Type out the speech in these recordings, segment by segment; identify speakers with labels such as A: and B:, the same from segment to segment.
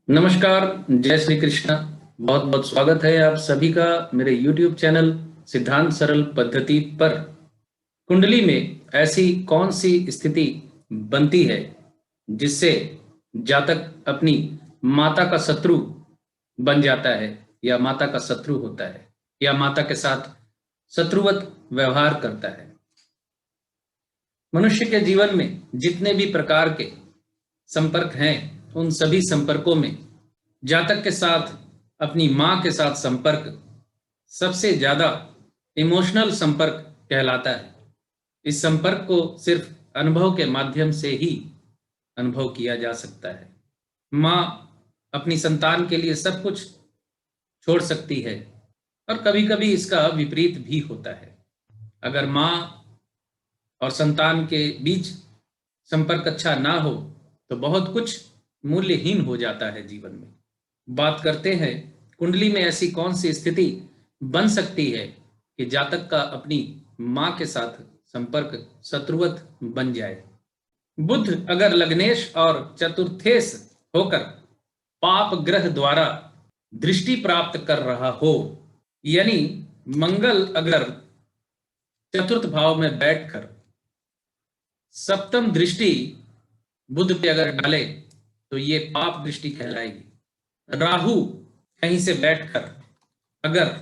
A: नमस्कार। जय श्री कृष्ण। बहुत बहुत स्वागत है आप सभी का मेरे YouTube चैनल सिद्धांत सरल पद्धति पर। कुंडली में ऐसी कौन सी स्थिति बनती है जिससे जातक अपनी माता का शत्रु बन जाता है या माता का शत्रु होता है या माता के साथ शत्रुवत व्यवहार करता है। मनुष्य के जीवन में जितने भी प्रकार के संपर्क हैं उन सभी संपर्कों में जातक के साथ अपनी मां के साथ संपर्क सबसे ज्यादा इमोशनल संपर्क कहलाता है। इस संपर्क को सिर्फ अनुभव के माध्यम से ही अनुभव किया जा सकता है। मां अपनी संतान के लिए सब कुछ छोड़ सकती है और कभी-कभी इसका विपरीत भी होता है। अगर मां और संतान के बीच संपर्क अच्छा ना हो तो बहुत कुछ मूल्यहीन हो जाता है जीवन में। बात करते हैं कुंडली में ऐसी कौन सी स्थिति बन सकती है कि जातक का अपनी मां के साथ संपर्क शत्रुवत बन जाए। बुध अगर लग्नेश और चतुर्थेश होकर पाप ग्रह द्वारा दृष्टि प्राप्त कर रहा हो, यानी मंगल अगर चतुर्थ भाव में बैठकर सप्तम दृष्टि बुध पे अगर डाले तो ये पाप दृष्टि कहलाएगी। राहु कहीं से बैठकर अगर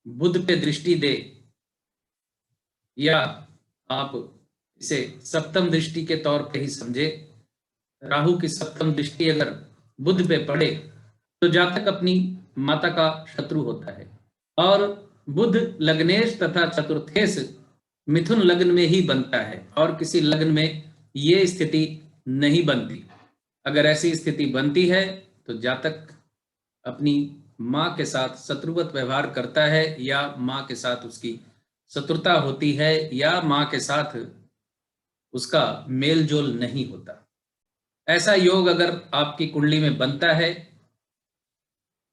A: बुध पे दृष्टि दे या आप इसे सप्तम दृष्टि के तौर पे ही समझे, राहु की सप्तम दृष्टि अगर बुध पे पड़े तो जातक अपनी माता का शत्रु होता है। और बुध लग्नेश तथा चतुर्थेश मिथुन लग्न में ही बनता है और किसी लग्न में ये स्थिति नहीं बनती। अगर ऐसी स्थिति बनती है तो जातक अपनी मां के साथ शत्रुवत व्यवहार करता है या मां के साथ उसकी शत्रुता होती है या मां के साथ उसका मेल जोल नहीं होता। ऐसा योग अगर आपकी कुंडली में बनता है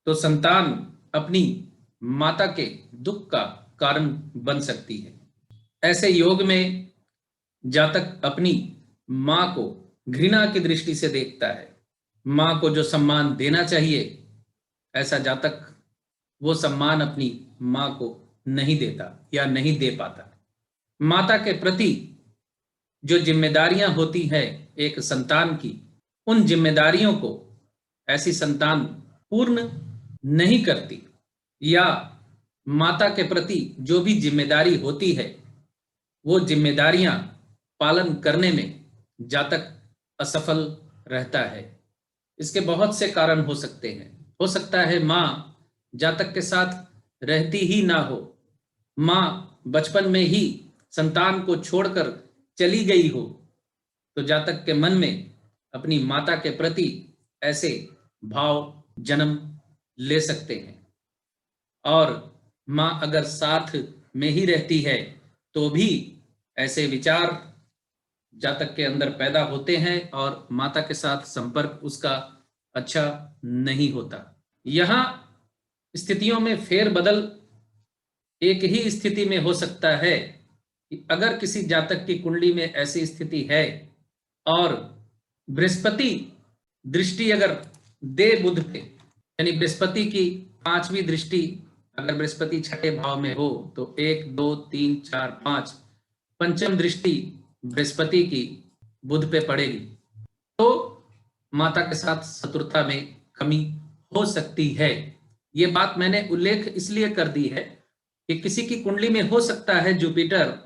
A: तो संतान अपनी माता के दुख का कारण बन सकती है। ऐसे योग में जातक अपनी मां को घृणा की दृष्टि से देखता है। मां को जो सम्मान देना चाहिए ऐसा जातक वो सम्मान अपनी मां को नहीं देता या नहीं दे पाता। माता के प्रति जो जिम्मेदारियां होती हैं एक संतान की, उन जिम्मेदारियों को ऐसी संतान पूर्ण नहीं करती या माता के प्रति जो भी जिम्मेदारी होती है वो जिम्मेदारियां पालन करने में जातक असफल रहता है। इसके बहुत से कारण हो सकते हैं। हो सकता है मां जातक के साथ रहती ही ना हो, मां बचपन में ही संतान को छोड़कर चली गई हो, तो जातक के मन में अपनी माता के प्रति ऐसे भाव जन्म ले सकते हैं। और मां अगर साथ में ही रहती है तो भी ऐसे विचार जातक के अंदर पैदा होते हैं और माता के साथ संपर्क उसका अच्छा नहीं होता। यहां स्थितियों में फेरबदल एक ही स्थिति में हो सकता है कि अगर किसी जातक की कुंडली में ऐसी स्थिति है और बृहस्पति दृष्टि अगर दे बुध पे, यानी बृहस्पति की पांचवी दृष्टि अगर बृहस्पति छठे भाव में हो तो 1 2 3 4 5 पंचम दृष्टि बृहस्पति की बुध पे पड़ेगी तो माता के साथ शत्रुता में कमी हो सकती है। ये बात मैंने उल्लेख इसलिए कर दी है कि किसी की कुंडली में हो सकता है जुपिटर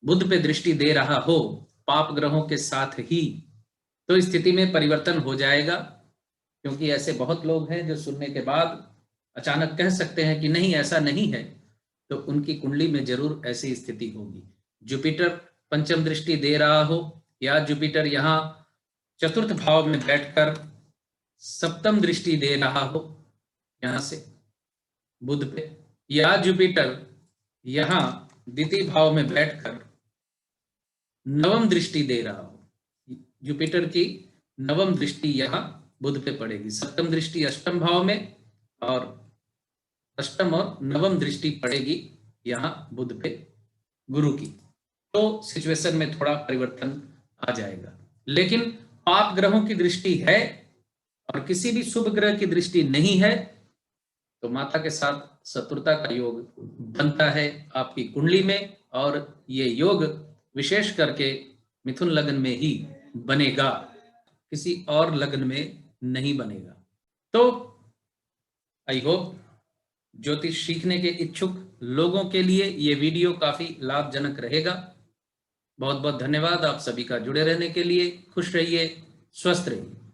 A: बुध पे दृष्टि दे रहा हो पाप ग्रहों के साथ ही, तो स्थिति में परिवर्तन हो जाएगा। क्योंकि ऐसे बहुत लोग हैं जो सुनने के बाद अचानक कह सकते हैं कि नहीं ऐसा नहीं है, तो उनकी कुंडली में जरूर ऐसी स्थिति होगी। जुपिटर पंचम दृष्टि दे रहा हो या जुपिटर यहाँ चतुर्थ भाव में बैठकर सप्तम दृष्टि दे रहा हो यहां से बुध पे, या जुपिटर यहाँ द्वितीय भाव में बैठकर नवम दृष्टि दे रहा हो। जुपिटर की नवम दृष्टि यहाँ बुध पे पड़ेगी। सप्तम दृष्टि अष्टम भाव में और अष्टम और नवम दृष्टि पड़ेगी यहाँ बुध पे गुरु की, तो सिचुएशन में थोड़ा परिवर्तन आ जाएगा। लेकिन पाप ग्रहों की दृष्टि है और किसी भी शुभ ग्रह की दृष्टि नहीं है तो माता के साथ शत्रुता का योग बनता है आपकी कुंडली में, और ये योग विशेष करके मिथुन लग्न में ही बनेगा, किसी और लग्न में नहीं बनेगा। तो आई होप ज्योतिष सीखने के इच्छुक लोगों के लिए ये वीडियो काफी लाभजनक रहेगा। बहुत बहुत धन्यवाद आप सभी का जुड़े रहने के लिए। खुश रहिए, स्वस्थ रहिए।